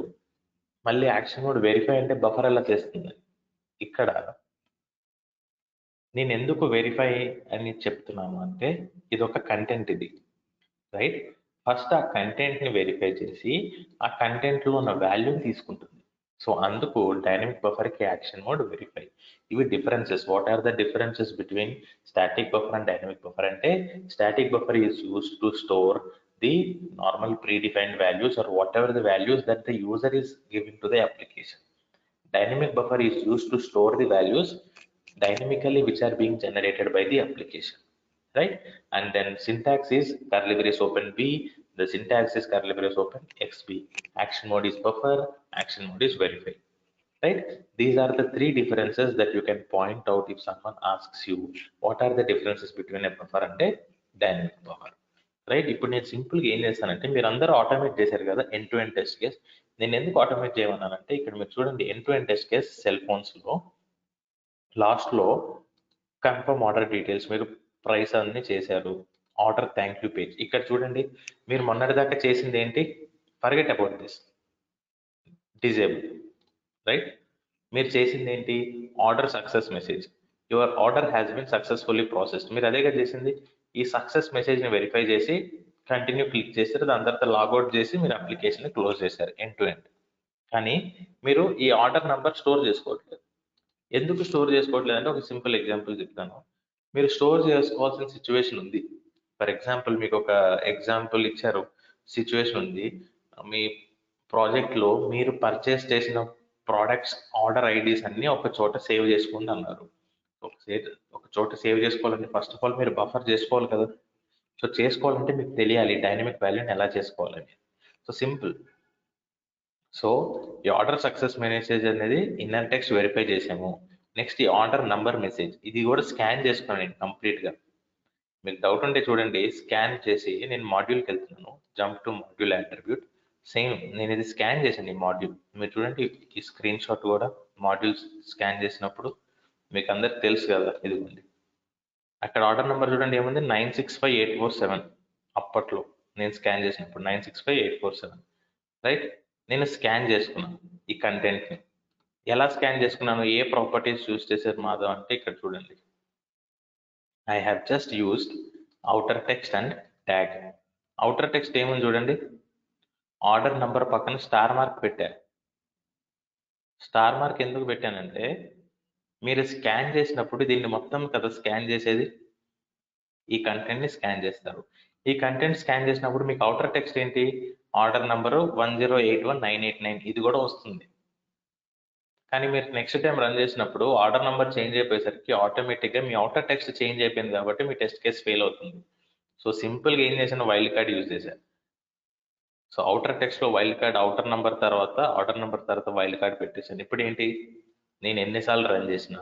మళ్ళీ యాక్షన్ మోడ్ వెరిఫై అంటే బఫర్ ఎలా చేస్తుంది. ఇక్కడ నేను ఎందుకు వెరిఫై అని చెప్తున్నాను అంటే, ఇది ఒక కంటెంట్, ఇది రైట్. ఫస్ట్ ఆ కంటెంట్ ని వెరిఫై చేసి ఆ కంటెంట్ లో ఉన్న వాల్యూ తీసుకుంటుంది. సో అందుకు డైనమిక్ బఫర్ కి యాక్షన్ మోడ్ వెరిఫై. ఇవి differences. What are the differences between static buffer and dynamic buffer అంటే, static buffer is used to store the normal predefined values or whatever the values that the user is giving to the application. Dynamic buffer is used to store the values dynamically which are being generated by the application, right? And then syntax is curly brace open b, the syntax is curly brace open xb. Action mode is buffer, action mode is verify, right? These are the three differences that you can point out if someone asks you what are the differences between a buffer and a dynamic buffer, right. ఇప్పుడు నేను సింపుల్గా ఏం చేస్తానంటే, మీరు అందరూ automate చేశారు కదా end to end test case. నేను ఎందుకు ఆటోమేట్ చేయమన్నానంటే, ఇక్కడ మీరు చూడండి end to end test case cell phones లో లాస్ట్ లో కన్ఫర్మ్ ఆర్డర్ డీటెయిల్స్, మీరు ప్రైస్ అన్ని చేశారు, ఆర్డర్ థ్యాంక్ యూ పేజ్. ఇక్కడ చూడండి, మీరు మొన్నటిదాకా చేసింది ఏంటి, forget about this, disable, right. మీరు చేసింది ఏంటి, order success message, your order has been successfully processed. మీరు అదేగా చేసింది. ఈ సక్సెస్ మెసేజ్ ని వెరిఫై చేసి కంటిన్యూ క్లిక్ చేస్తారు, దాని తర్వాత లాగౌట్ చేసి మీరు అప్లికేషన్ ని క్లోజ్ చేశారు ఎండ్ టు ఎండ్. కానీ మీరు ఈ ఆర్డర్ నంబర్ స్టోర్ చేసుకోవట్లేదు. ఎందుకు స్టోర్ చేసుకోవట్లేదు అంటే, ఒక సింపుల్ ఎగ్జాంపుల్ చెప్తాను. మీరు స్టోర్ చేసుకోవాల్సిన సిచ్యువేషన్ ఉంది. ఫర్ ఎగ్జాంపుల్ మీకు ఒక ఎగ్జాంపుల్ ఇచ్చారు, సిచ్యువేషన్ ఉంది, మీ ప్రాజెక్ట్లో మీరు పర్చేస్ చేసిన ప్రోడక్ట్స్ ఆర్డర్ ఐడీస్ అన్ని ఒక చోట సేవ్ చేసుకోండి అన్నారు. ఒక చోట సేవ్ చేసుకోవాలంటే ఫస్ట్ ఆఫ్ ఆల్ మీరు బఫర్ చేసుకోవాలి కదా. సో చేసుకోవాలంటే మీకు తెలియాలి డైనమిక్ వాల్యూని ఎలా చేసుకోవాలని. So simple. సో ఈ ఆర్డర్ సక్సెస్ మెసేజ్ అనేది ఇన్నర్ టెక్స్ట్ వెరిఫై చేసాము. నెక్స్ట్ ఈ ఆర్డర్ నంబర్ మెసేజ్ ఇది కూడా స్కాన్ చేసుకున్నాను నేను కంప్లీట్గా. మీకు డౌట్ ఉంటే చూడండి, స్కాన్ చేసి నేను మాడ్యూల్కి వెళ్తున్నాను, jump to module attribute. Same నేను ఇది స్కాన్ చేశాను ఈ మాడ్యూల్. మీరు చూడండి ఈ స్క్రీన్ షాట్ కూడా మాడ్యూల్ స్కాన్ చేసినప్పుడు మీకు అందరికి తెలుసు కదా. ఇదిగోండి అక్కడ ఆర్డర్ నెంబర్ చూడండి ఏముంది, 965847. అప్పట్లో నేను స్కాన్ చేసినప్పుడు 965847, రైట్. నేను స్కాన్ చేసుకున్నాను ఈ కంటెంట్ని. ఎలా స్కాన్ చేసుకున్నాను, ఏ ప్రాపర్టీస్ యూజ్ చేశారు మాధవ్ అంటే ఇక్కడ చూడండి, I have just used outer text and tag. Outer text ఏముంది చూడండి, ఆర్డర్ నంబర్ పక్కన స్టార్ మార్క్ పెట్టారు. స్టార్ మార్క్ ఎందుకు పెట్టానంటే మీరు స్కాన్ చేసినప్పుడు దీన్ని మొత్తం కదా స్కాన్ చేసేది, ఈ కంటెంట్ని స్కాన్ చేస్తారు. ఈ కంటెంట్ స్కాన్ చేసినప్పుడు మీకు అవుటర్ టెక్స్ట్ ఏంటి, ఆర్డర్ నంబరు 1081989 ఇది కూడా వస్తుంది. కానీ మీరు నెక్స్ట్ టైం రన్ చేసినప్పుడు ఆర్డర్ నెంబర్ చేంజ్ అయిపోయేసరికి ఆటోమేటిక్గా మీ అవుటర్ టెక్స్ట్ చేంజ్ అయిపోయింది కాబట్టి మీ టెస్ట్ కేసు ఫెయిల్ అవుతుంది. సో సింపుల్గా ఏం చేశాను, వైల్డ్ కార్డ్ యూజ్ చేశాను. సో అవుటర్ టెక్స్ట్లో వైల్డ్ కార్డ్ అవుటర్ నెంబర్ తర్వాత ఆర్డర్ నెంబర్ తర్వాత వైల్డ్ కార్డ్ పెట్టేశాను. ఇప్పుడు ఏంటి, నేను ఎన్నిసార్లు రన్ చేసినా,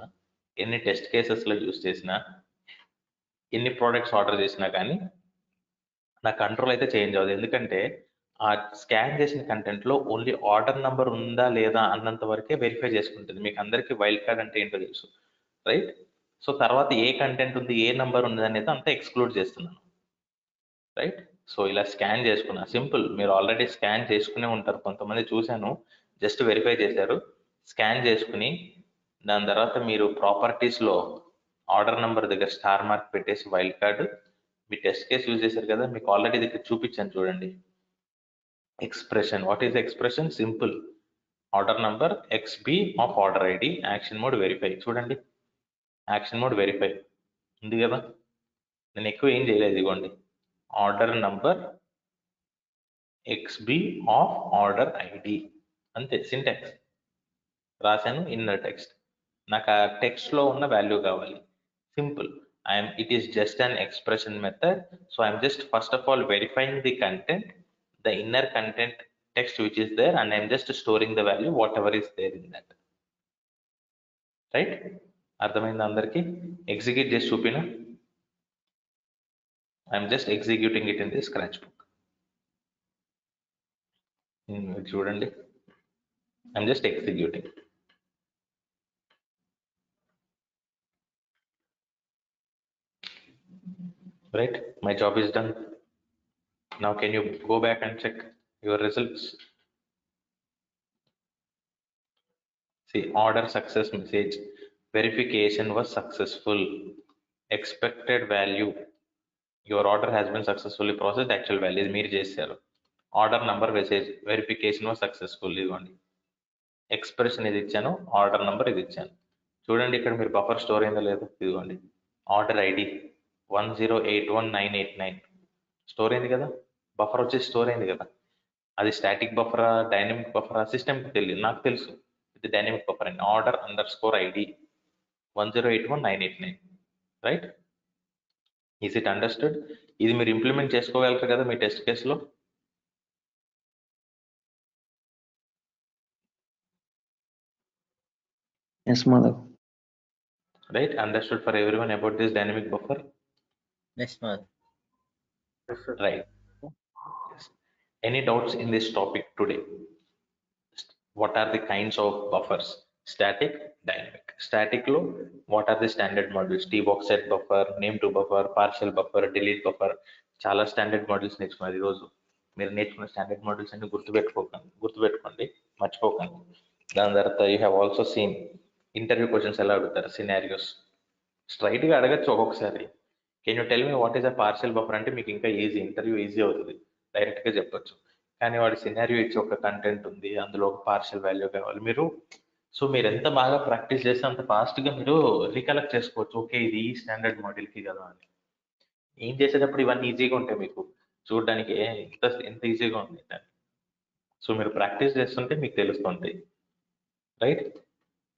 ఎన్ని టెస్ట్ కేసెస్లో యూజ్ చేసినా, ఎన్ని ప్రోడక్ట్స్ ఆర్డర్ చేసినా కానీ నా కంట్రోల్ అయితే చేంజ్ అవ్వదు. ఎందుకంటే ఆ స్కాన్ చేసిన కంటెంట్లో ఓన్లీ ఆర్డర్ నెంబర్ ఉందా లేదా అన్నంత వరకే వెరిఫై చేసుకుంటుంది. మీకు అందరికీ వైల్డ్ కార్డ్ అంటే ఏంటో తెలుసు, రైట్. సో తర్వాత ఏ కంటెంట్ ఉంది, ఏ నెంబర్ ఉంది అనేది అంతా ఎక్స్క్లూడ్ చేస్తున్నాను, రైట్. సో ఇలా స్కాన్ చేసుకున్నా, సింపుల్. మీరు ఆల్రెడీ స్కాన్ చేసుకునే ఉంటారు, కొంతమంది చూశాను జస్ట్ వెరిఫై చేశారు. స్కాన్ చేసుకుని దాని తర్వాత మీరు ప్రాపర్టీస్లో ఆర్డర్ నెంబర్ దగ్గర స్టార్ మార్క్ పెట్టేసి వైల్డ్ కార్డ్ మీ టెస్ట్ కేస్ యూజ్ చేశారు కదా, మీకు ఆల్రెడీ దగ్గర చూపించాను చూడండి. Expression, what is expression, simple. Order number XB of order ID, action mode verify. చూడండి యాక్షన్ మోడ్ వెరిఫై ఉంది కదా, నేను ఎక్కువ ఏం చేయలేదు. ఇదిగోండి order number XB of order ID, అంతే. సింటాక్స్ రాశాను, ఇన్నర్ టెక్స్ట్. నాకు ఆ టెక్స్ట్లో ఉన్న వాల్యూ కావాలి, simple. It is just an expression method, so I'm just first of all verifying the content, the inner content text which is there, and I'm just storing the value whatever is there in that, right. అర్థమైంది అందరికి, execute చేసి చూపినా. I'm just executing it in the scratch book. చూడండి, I'm just executing. Right, my job is done. Now can you go back and check your results? See, order success message, verification was successful, expected value, your order has been successfully processed, actual value is మీరు చేశారు. Order number message, verification was successful. ఇదిగోండి expression ఇది ఇచ్చాను, order number ఇది ఇచ్చాను. చూడండి ఇక్కడ మీరు బఫర్ స్టోర్ అయిందో లేదో, ఇదిగోండి ఆర్డర్ ఐడి 1081989 స్టోర్ అయింది కదా, బఫర్ వచ్చేసి స్టోర్ అయింది కదా. అది స్టాటిక్ బఫరా డైనమిక్ బఫరా సిస్టమ్కి తెలియదు, నాకు తెలుసు ఇది డైనమిక్ బఫర్ అండి. Order under score ID 1081989, right. Is it understood? ఇది మీరు ఇంప్లిమెంట్ చేసుకోగలరు కదా మీ టెస్ట్ కేసులో. Yes, Madhav. Right, understood for everyone about this dynamic buffer? Yes, Madhav. Right. Yes. Any doubts in this topic today? What are the kinds of buffers? Static, dynamic. Static లో what are the standard modules? tbox set buffer, name to buffer, partial buffer, delete buffer. చాలా standard modules నేర్చుకున్నారు ఈరోజు. మీరు నేర్చుకున్న standard modules అన్ని గుర్తుపెట్టుకోండి, మర్చిపోకండి. దాని తర్వాత you have also seen interview questions ఎలా అడుగుతారు, సినారియోస్ స్ట్రైట్గా అడగచ్చు ఒక్కొక్కసారి. Can you tell me what is a partial buffer అంటే మీకు ఇంకా ఈజీ, ఇంటర్వ్యూ ఈజీ అవుతుంది, డైరెక్ట్గా చెప్పొచ్చు. కానీ వాడి సినారియో ఇచ్చి ఒక కంటెంట్ ఉంది, అందులో ఒక పార్షియల్ వాల్యూ కావాలి మీరు. సో మీరు ఎంత బాగా ప్రాక్టీస్ చేస్తే అంత ఫాస్ట్గా మీరు రీకలెక్ట్ చేసుకోవచ్చు, ఓకే ఇది ఈ స్టాండర్డ్ మోడల్కి కదా అని. ఏం చేసేటప్పుడు ఇవన్నీ ఈజీగా ఉంటాయి మీకు చూడడానికి, ఎంత ఈజీగా ఉంది. సో మీరు ప్రాక్టీస్ చేస్తుంటే మీకు తెలుస్తుంటాయి, right?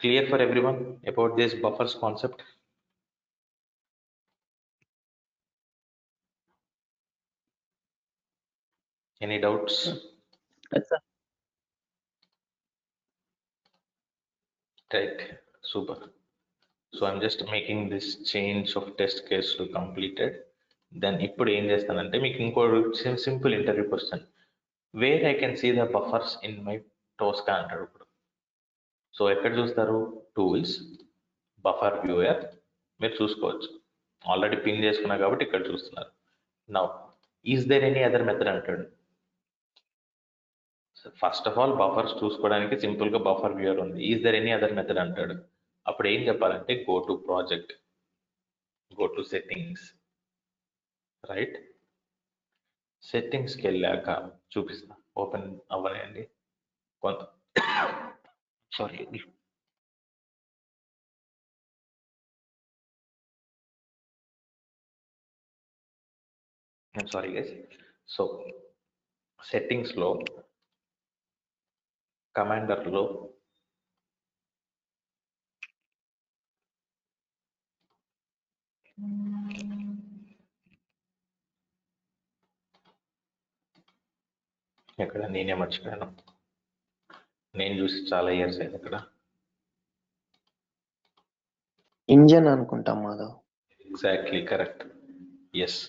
Clear for everyone about this buffers concept? Any doubts? Yes, sir. Right, super. So I'm just making this change of test case to completed. Then ఇప్పుడు ఏం చేస్తానంటే మీకు ఇంకో simple interview question, where I can see the buffers in my Tosca అంటాడు ఇప్పుడు. So ఎక్కడ చూస్తారు? Tools, buffer viewer, మీరు చూసుకోవచ్చు. ఆల్రెడీ పిన్ చేసుకున్నారు కాబట్టి ఇక్కడ చూస్తున్నారు. Now is there any other method అంటాడు. ఫస్ట్ ఆఫ్ ఆల్ బఫర్స్ చూసుకోవడానికి సింపుల్ గా బఫర్ వ్యూయర్ ఉంది. Is there any other method అంటాడు. అప్పుడు ఏం చెప్పాలంటే go to project, go to settings, right? సెట్టింగ్స్కి వెళ్ళాక చూపిస్తా, ఓపెన్ అవ్వనండి కొంత, sorry. Sorry guys. So settings లో కమాండర్ లో ఇక్కడ నేనే మర్చిపోయాను, నేను చూసి చాలా ఇయర్స్ అయింది. ఇక్కడ ఇంజన్ అనుకుంటాం మాధవ్. Exactly correct, yes.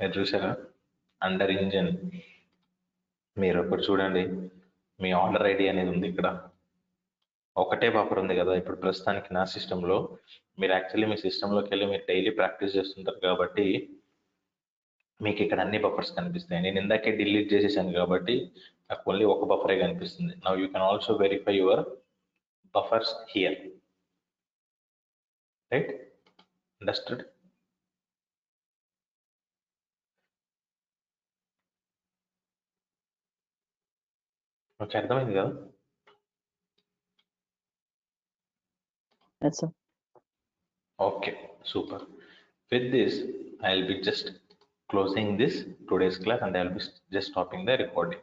మీరు చూసారా అండర్ ఇంజన్? మీరు ఒకటి చూడండి, మీ ఆర్డర్ ఐడి అనేది ఉంది ఇక్కడ. ఒకటే బఫర్ ఉంది కదా ఇప్పుడు ప్రస్తుతానికి నా సిస్టంలో. మీరు యాక్చువల్లీ మీ సిస్టంలోకి వెళ్ళి మీరు డైలీ ప్రాక్టీస్ చేస్తుంటారు కాబట్టి మీకు ఇక్కడ అన్ని బఫర్స్ కనిపిస్తాయి. నేను ఇందాకే డిలీట్ చేసేసాను కాబట్టి నాకు ఓన్లీ ఒక బఫరే కనిపిస్తుంది. Now you can also verify your buffers here, right? Understood? Okay, అర్థమైంది కదా? Yes, sir. Okay, super. With this, I'll be just closing this today's class and I'll be just stopping the recording.